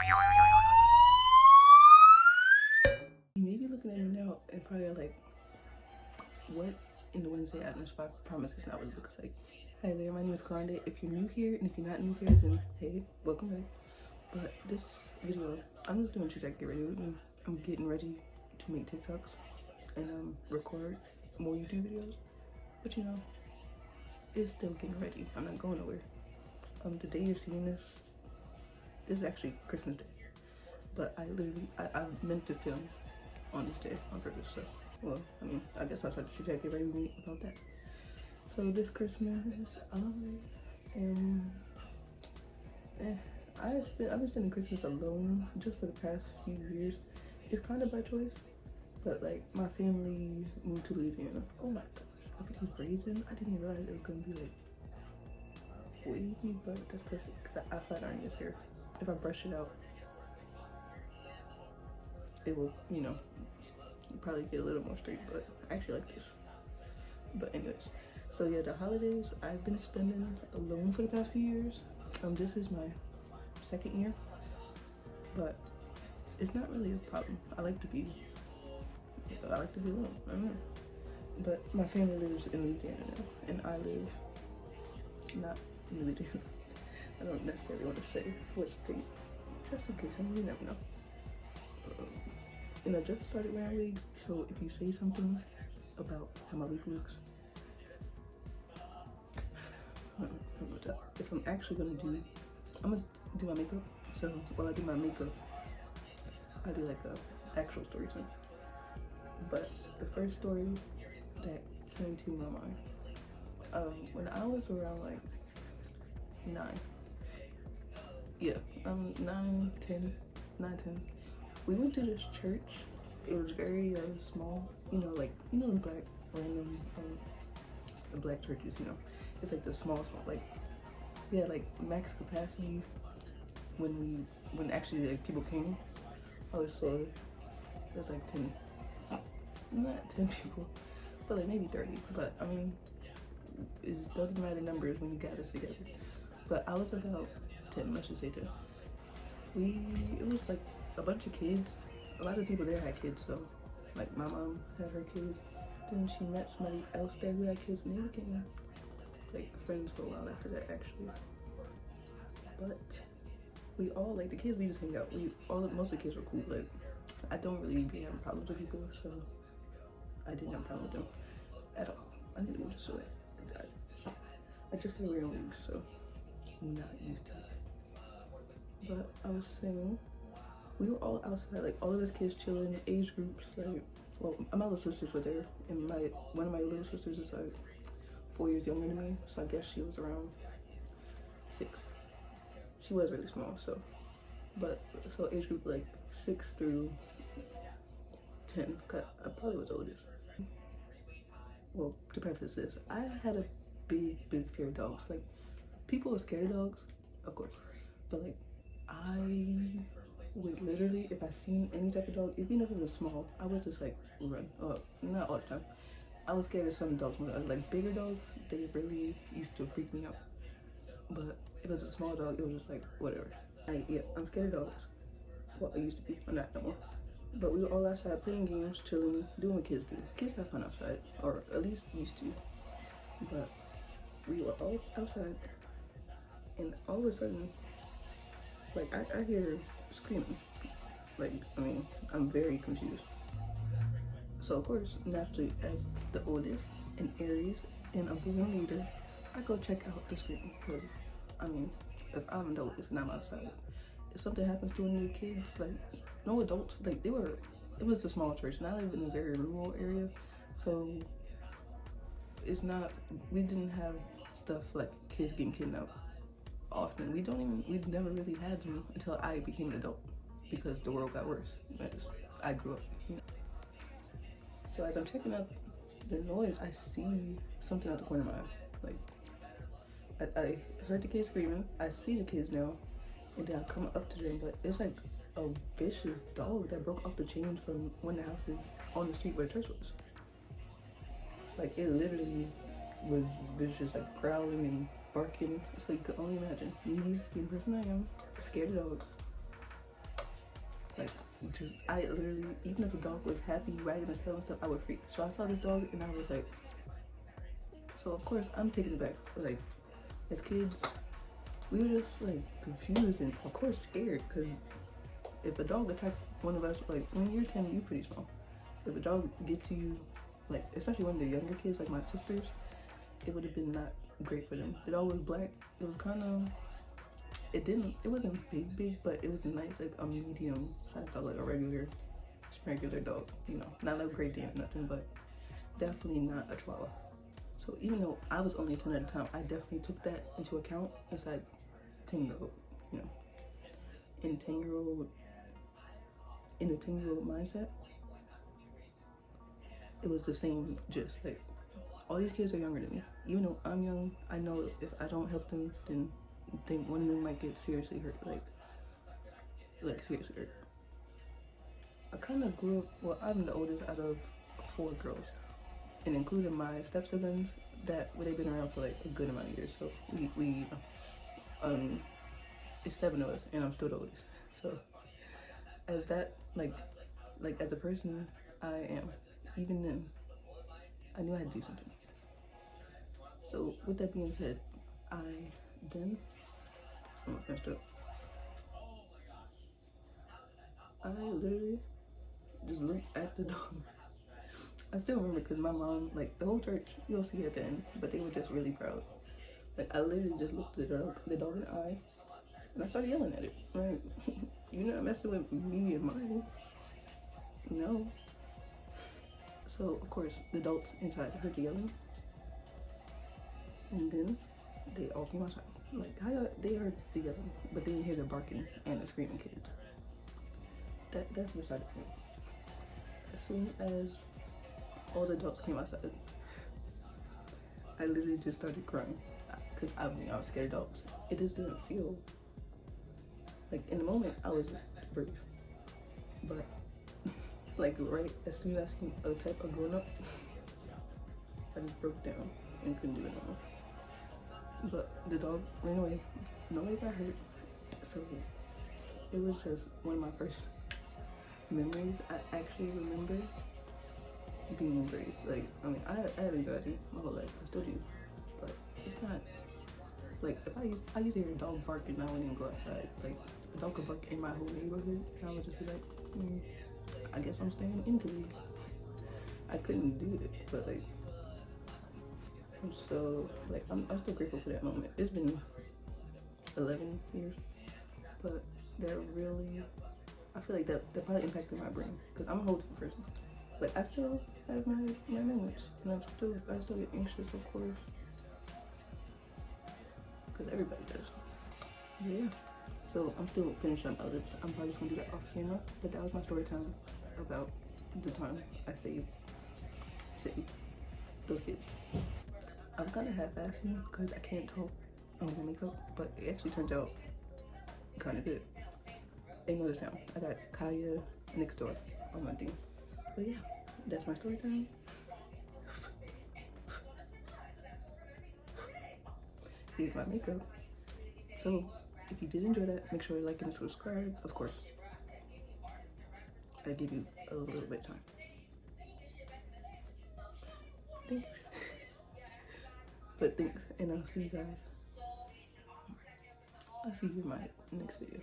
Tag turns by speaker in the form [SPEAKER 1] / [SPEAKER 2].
[SPEAKER 1] You may be looking at me now and probably like, what in the Wednesday atmosphere? I promise it's not what it looks like. Hi there, my name is Karonde. If you're new here, and if you're not new here, then hey, welcome back. But this video, I'm just doing shit that get ready with me. I'm getting ready to make TikToks and record more YouTube videos. But you know, it's still getting ready. I'm not going nowhere. The day you're seeing this is actually Christmas Day. But I meant to film on this day on purpose. So, well, I mean, I guess I'll start the shit that get ready with me about that. So this Christmas, I've been spending Christmas alone just for the past few years. It's kind of by choice, but like my family moved to Louisiana. Oh my gosh, look at these braids in. I didn't even realize it was gonna be like wavy, but that's perfect because I flat iron this hair. If I brush it out, it will, you know, probably get a little more straight, but I actually like this. But anyways, so yeah, the holidays I've been spending alone for the past few years. This is my second year, but it's not really a problem. I like to be alone. I don't know. But my family lives in Louisiana now, and I live not in Louisiana. I don't necessarily want to say what state, just in case. I mean, you never know. And I just started wearing wigs, so if you say something about how my wig looks, if I'm actually gonna I'm gonna do my makeup. So while I do my makeup, I do like a actual story time. But the first story that came to my mind, when I was around like 9, yeah, 9, 10, we went to this church. It was very small, you know, like, you know, the black random the black churches, you know, it's like the small, like, yeah, like max capacity. When actually like people came, I would say there's like 10, not 10 people, but like maybe 30. But I mean, it doesn't matter numbers when you got us together. But I was about 10, let's just say 10. It was like a bunch of kids. A lot of people there had kids, so like my mom had her kids. Then she met somebody else there who had kids, and they became like friends for a while after that, actually. But we all, like, the kids, we just hang out. Most of the kids were cool. Like, I don't really be having problems with people, so I didn't have a problem with them at all. I need to move to it. I just started wearing wigs, so I'm not used to it. But I was saying, we were all outside, like all of us kids chilling, age groups, like, well, my little sisters were there, and one of my little sisters is like 4 years younger than me, so I guess she was around 6. She was really small, so age group like 6 through 10, cause I probably was oldest. Well, to preface this, I had a big fear of dogs. Like, people are scared of dogs, of course, but like, I would literally, if I seen any type of dog, even if it was small, I would just like run. Not all the time. I was scared of some dogs more. Like bigger dogs, they really used to freak me out. But if it was a small dog, it was just like whatever. Yeah, I'm scared of dogs. Well, I used to be. I'm not no more. But we were all outside playing games, chilling, doing what kids do. Kids have fun outside, or at least used to. But we were all outside, and all of a sudden, like I hear screaming. Like, I mean, I'm very confused. So of course, naturally, as the oldest and Aries and a born leader, I go check out the screaming, because I mean, if I'm the oldest and I'm outside, if something happens to any of the kids, like no adults, like it was a small church, and I live in a very rural area, so we didn't have stuff like kids getting kidnapped often. We've never really had them until I became an adult, because the world got worse as I grew up, you know. So as I'm checking out the noise, I see something out the corner of my eye. Like, I heard the kids screaming, I see the kids now, and then I come up to them, but it's like a vicious dog that broke off the chain from one of the houses on the street where the church was. Like, it literally was vicious, like growling and barking. So you could only imagine me, being the person I am, scared of dogs, Like, just, I literally, even if the dog was happy, wagging his tail and stuff, I would freak. So I saw this dog and I was like, so of course I'm taking it back. Like, as kids, we were just like confused and of course scared, because if a dog attacked one of us, like when you're 10, you're pretty small. If a dog gets to you, like especially when they're younger kids, like my sisters, it would have been not great for them. The dog was black. It was kind of, it wasn't big, but it was nice, like a medium sized dog, like a regular dog, you know, not like a Great Dane or nothing, but definitely not a Chihuahua. So even though I was only 10 at the time, I definitely took that into account inside 10-year-old, you know, in 10-year-old, in a 10-year-old mindset, it was the same, just like, all these kids are younger than me. Even though I'm young, I know if I don't help them, then one of them might get seriously hurt, like seriously hurt. I kind of grew up, well, I'm the oldest out of 4 girls, and including my step siblings, that they've been around for like a good amount of years. So we it's 7 of us, and I'm still the oldest. So as that, like as a person I am, even then, I knew I had to do something. So with that being said, I messed up. I literally just looked at the dog. I still remember because my mom, like the whole church, you'll see at the end, but they were just really proud. Like I literally just looked at the dog in the eye, and I started yelling at it. Like, you're not messing with me and mine. No. So of course the adults inside heard the yelling, and then they all came outside. Like how they heard the yelling, but they didn't hear the barking and the screaming kids. That's beside the point. As soon as all the adults came outside, I literally just started crying because I was scared of dogs. It just didn't feel like, in the moment I was brave, but like right as soon as I seen a type of grown up, I just broke down and couldn't do it no more. But the dog ran away. Nobody got hurt. So it was just one of my first memories. I actually remember being brave. Like, I mean, I had anxiety my whole life. I still do. But it's not, like, if I used to hear a dog bark and I wouldn't even go outside. Like, a dog could bark in my whole neighborhood, and I would just be like, I guess I'm staying into it. I couldn't do it, but like, I'm so, like, I'm still grateful for that moment. It's been 11 years, but that really, I feel like that probably impacted my brain, because I'm a whole different person. Like, I still have my moments, and I still get anxious, of course, because everybody does. Yeah. So I'm still finishing up my lips. I'm probably just gonna do that off camera, but that was my story time about the time I saved those kids. I'm kind of half-assing because I can't talk over makeup, but it actually turns out kind of good. Ignore the sound. I got Kaya next door on my thing. But yeah, that's my story time. Here's my makeup. So if you did enjoy that, make sure you like and subscribe. Of course, I give you a little bit of time. Thanks. But thanks, and I'll see you guys. I'll see you in my next video.